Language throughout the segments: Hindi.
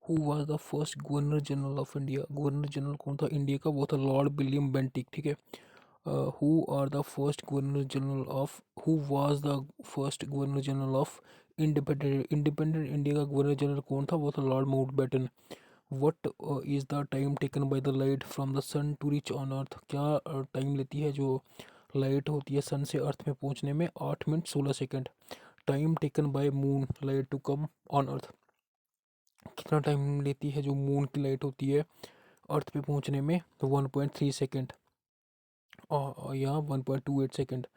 Who was the first governor general of India? Governor general कौन था इंडिया का? वो था लॉर्ड विलियम बेंटिक, ठीक है। Who are the first governor general of who was the first governor general of independent India का गवर्नर जनरल कौन था? वो था Lord Mountbatten. What is the time taken by the light from the sun to reach on earth? क्या टाइम लेती है जो लाइट होती है सन से अर्थ में पहुंचने में? 8 minute 16 second. Time taken by moon light to come on earth? कितना टाइम लेती है जो मून की लाइट होती है अर्थ पे पहुंचने में? तो 1.3 सेकेंड या 1.28 second.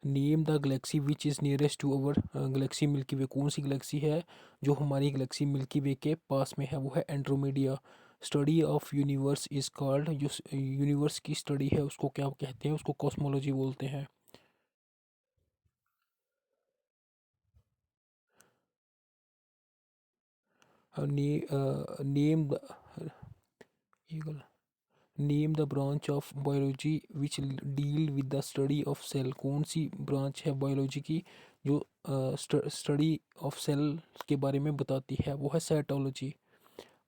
Name the galaxy which is nearest to our galaxy Milky Way? कौन सी गलेक्सी है जो हमारी गलेक्सी मिल्की वे के पास में है? वो है Andromeda. Study of universe is called, जो यूनिवर्स की स्टडी है उसको क्या कहते हैं? उसको कॉस्मोलॉजी बोलते हैं। Name name the branch of biology which deal with the study of cell? कौन सी ब्रांच है बायोलॉजी की जो स्टडी ऑफ सेल के बारे में बताती है? वो है cytology.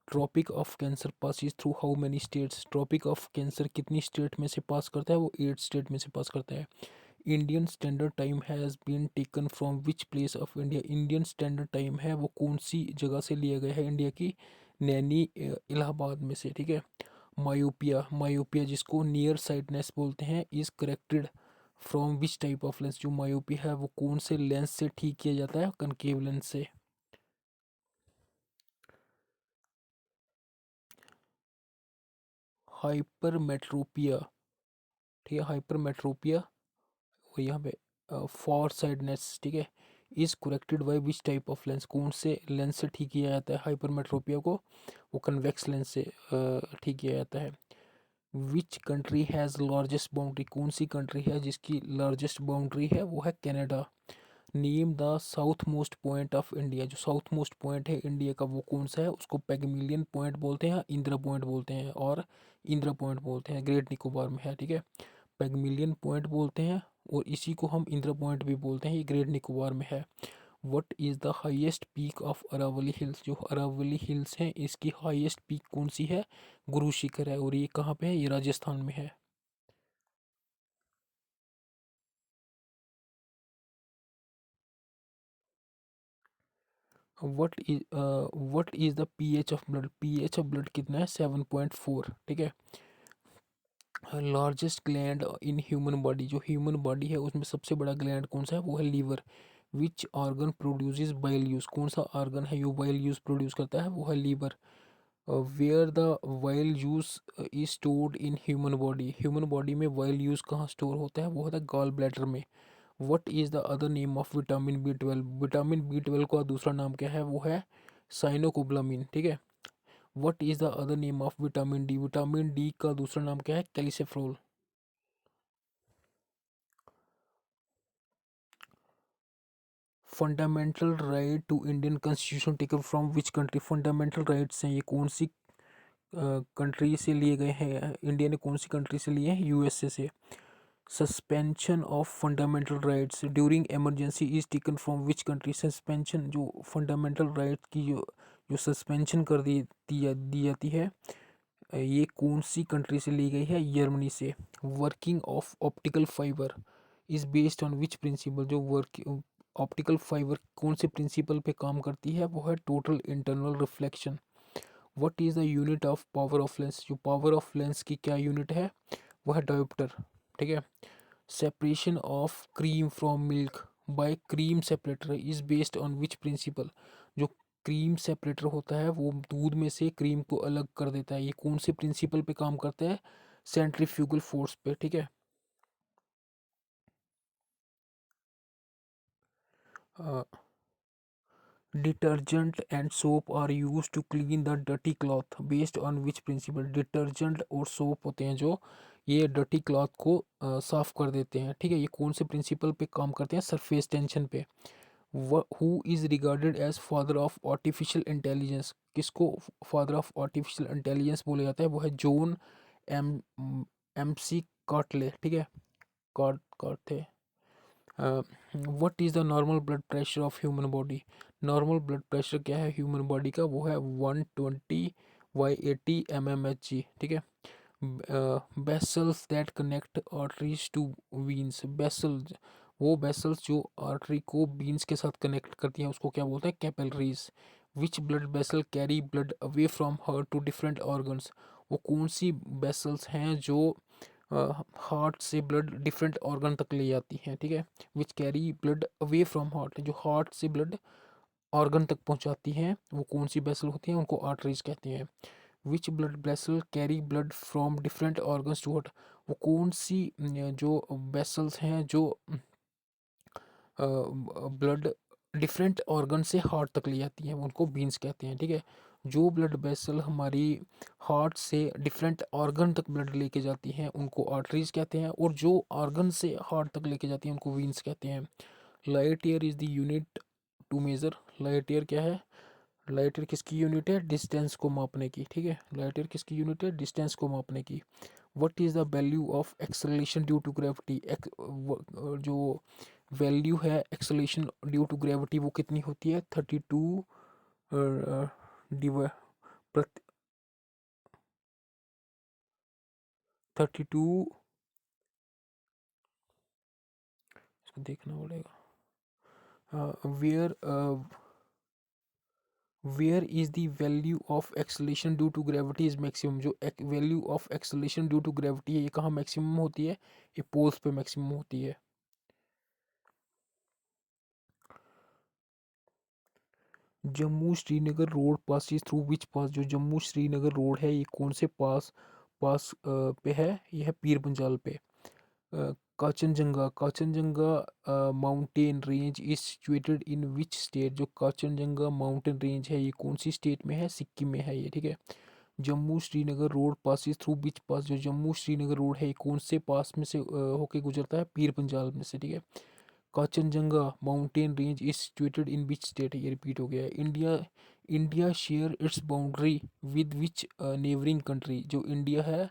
Tropic of cancer passes through how many states? Tropic of cancer कितनी स्टेट में से पास करता है? वो 8 स्टेट में से पास करता है। Indian standard time has been taken from which place of India? Indian standard time है वो कौन सी जगह से लिया गया है इंडिया की? नैनी इलाहाबाद में से, ठीक है। मायोपिया, मायोपिया जिसको नियर साइटनेस बोलते हैं, is corrected from which type of lens? जो मायोपिया है वो कौन से लेंस से ठीक किया जाता है? कनकेव लेंस से। हाइपरमेट्रोपिया, ठीक है, हाइपरमेट्रोपिया। और यहाँ पे फॉर साइडनेस, ठीक है, is corrected by which type of lens? कौन से लेंस से ठीक किया जाता है हाइपरमेट्रोपिया को? वो कन्वेक्स लेंस से ठीक किया जाता है। Which country has largest boundary? कौन सी कंट्री है जिसकी लार्जेस्ट बाउंड्री है? वो है Canada. Name the south most point of India? जो साउथ मोस्ट पॉइंट है इंडिया का वो कौन सा है? उसको पैगमिलियन पॉइंट बोलते हैं, इंदिरा पॉइंट बोलते हैं, और इंदिरा पॉइंट बोलते हैं, ग्रेट निकोबार में है, ठीक है। पैगमिलियन पॉइंट बोलते हैं और इसी को हम इंदिरा पॉइंट भी बोलते हैं, ये ग्रेट निकोबार में है। What is the highest peak of Aravalli hills? जो अरावली हिल्स हैं इसकी हाईएस्ट पीक कौन सी है? गुरु शिखर है। और ये कहाँ पे है? ये राजस्थान में है। What is the pH of blood? PH of blood कितना है? 7.4, ठीक है। Largest gland in human body? जो ह्यूमन बॉडी है उसमें सबसे बड़ा ग्लैंड कौन सा है? वो है liver. Which organ produces bile juice? कौन सा ऑर्गन है जो बाइल यूज प्रोड्यूस करता है? वो है liver. Where the bile juice is stored in human body? Human body में वाइल यूज कहाँ स्टोर होता है? वो होता है गॉल ब्लैडर में। What is the other name of vitamin B 12? Vitamin B 12 का दूसरा नाम क्या है? वो है साइनोकोब्लामिन, ठीक है। What is the other name of vitamin D? Vitamin D का दूसरा नाम क्या है? Calciferol. Fundamental right to Indian constitution taken from which country? Fundamental rights हैं ये कौन सी कंट्री से लिए गए हैं? इंडिया ने कौन सी कंट्री से लिए हैं? यूएसए से। Suspension of fundamental rights during emergency is taken from which country? Suspension, जो फंडामेंटल राइट की जो जो सस्पेंशन कर दी जाती है, ये कौन सी कंट्री से ली गई है? जर्मनी से। Working of optical fibre is based on which principal? जो वर्क ऑप्टिकल फाइबर कौन से प्रिंसिपल पे काम करती है? वो है total internal reflection. What is the unit of power of lens? जो पावर ऑफ लेंस की क्या यूनिट है? वो है डायोप्टर, ठीक है। Separation of cream from milk bye cream separator is based on which principal? जो क्रीम सेपरेटर होता है वो दूध में से क्रीम को अलग कर देता है, ये कौन से प्रिंसिपल पे काम करता है? सेंट्रीफ्यूगल फोर्स पे, ठीक है। Detergent and soap are use to clean the dirty cloth based on which principle? Detergent और सोप होते हैं जो ये डर्टी क्लॉथ को साफ कर देते हैं, ठीक है। ये कौन से प्रिंसिपल पे काम करते हैं? सरफेस टेंशन पे। Who is regarded as father of artificial intelligence? किसको फादर ऑफ आर्टिफिशियल इंटेलिजेंस बोला जाता है? वो है John M M C Cartley, ठीक है। कार्ट कार्ट थे। What is the normal blood pressure of human body? Normal blood pressure क्या है ह्यूमन बॉडी का, वो है 120/80 mmHg, ठीक है। Vessels that connect arteries to veins, vessels, वो बेसल्स जो आर्टरी को बीन्स के साथ कनेक्ट करती हैं उसको क्या बोलते हैं, capillaries. Which blood vessel carry blood away from heart to different organs, वो कौन सी बेसल्स हैं जो हार्ट से ब्लड डिफरेंट ऑर्गन तक ले जाती हैं, ठीक है। Which carry blood away from heart, जो हार्ट से ब्लड ऑर्गन तक पहुंचाती हैं वो कौन सी वेसल होती हैं, उनको आर्टरीज कहते हैं। Which blood vessel carry blood from different organs to heart, वो कौन सी जो वेसल्स हैं जो ब्लड डिफरेंट ऑर्गन से हार्ट तक ले जाती हैं उनको बीन्स कहते हैं, ठीक है। जो ब्लड वेसल हमारी हार्ट से डिफरेंट ऑर्गन तक ब्लड लेके जाती हैं उनको आर्टरीज कहते हैं, और जो ऑर्गन से हार्ट तक लेके जाती हैं उनको वीन्स कहते हैं। Light year is the unit to measure, light year क्या है, लाइट ईयर किसकी यूनिट है, डिस्टेंस को मापने की, ठीक है। लाइट ईयर किसकी यूनिट है, डिस्टेंस को मापने की। What is the value of acceleration due to gravity, जो वैल्यू है एक्सेलरेशन ड्यू टू ग्रेविटी वो कितनी होती है, 32 डिवा 32, इसको देखना पड़ेगा, where is the value of acceleration due to gravity is maximum, जो value of acceleration due to gravity है ये कहाँ मैक्सिमम होती है, ये पोल्स पे मैक्सिमम होती है। Jammu Srinagar road passes through which pass, जो जम्मू श्रीनगर रोड है ये कौन से पास पास पे है, ये है पीर पंजाल पे। Kanchenjunga, Kanchenjunga mountain range is situated in which state, जो काचनजंगा माउंटेन रेंज है ये कौन सी स्टेट में है, सिक्किम में है ये, ठीक है। Jammu Srinagar road passes through which pass, जो जम्मू श्रीनगर रोड है ये कौन से पास में से होके गुजरता है, पीर पंजाल में से, ठीक है। Kanchenjunga mountain range is situated in which state, ये रिपीट हो गया है। India, India share its boundary with which neighbouring country, जो इंडिया है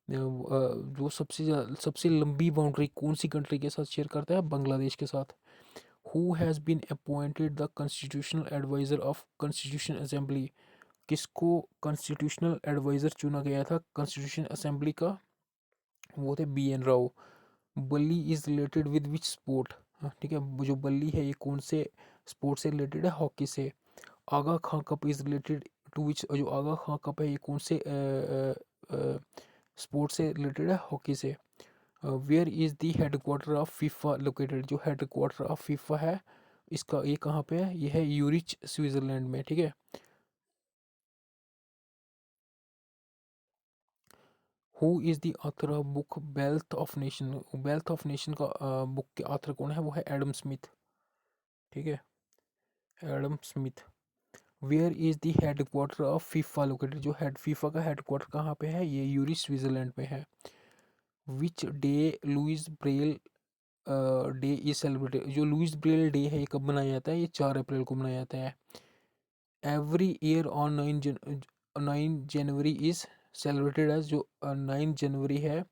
जो सबसे लंबी बाउंड्री कौन सी कंट्री के साथ शेयर करता है, बांग्लादेश के साथ। Who has been appointed the constitutional adviser of constitution assembly, किसको कॉन्स्टिट्यूशनल एडवाइज़र चुना गया था कॉन्स्टिट्यूशन असेंबली का, वो थे BN राव। बल्ली is related with which sport, ठीक है, वो जो बल्ली है ये कौन से स्पोर्ट से रिलेटेड है, हॉकी से। आगा खां कप इज रिलेटेड टू विच, जो आगा खां कप है ये कौन से स्पोर्ट से रिलेटेड है, हॉकी से। Where is the headquarter of FIFA located, जो हेडक्वार्टर ऑफ फीफा है इसका ये कहाँ पे है, ये है यूरिच स्विट्जरलैंड में, ठीक है। Who is the author of book wealth of nation, wealth of nation का बुक के ऑथर कौन है, वो है एडम स्मिथ, ठीक है, Adam Smith. Where is the headquarter of FIFA located, जो हेड फीफा का हेडक्वार्टर कहाँ पे है, ये यूरिच स्विट्जरलैंड में है। Which day Louis Braille day is celebrated, जो लुइस ब्रेल डे है ये कब मनाया जाता है, ये 4 अप्रैल को मनाया जाता है। Every year on 9 January is celebrated as, जो 9 जनवरी है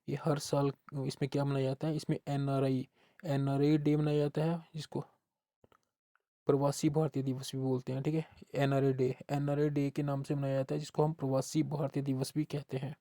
ये हर साल इसमें क्या मनाया जाता है, इसमें एन आर आई डे मनाया जाता है, जिसको प्रवासी भारतीय दिवस भी बोलते हैं, ठीक है। एन आर आई डे के नाम से मनाया जाता है जिसको हम प्रवासी भारतीय दिवस भी कहते हैं।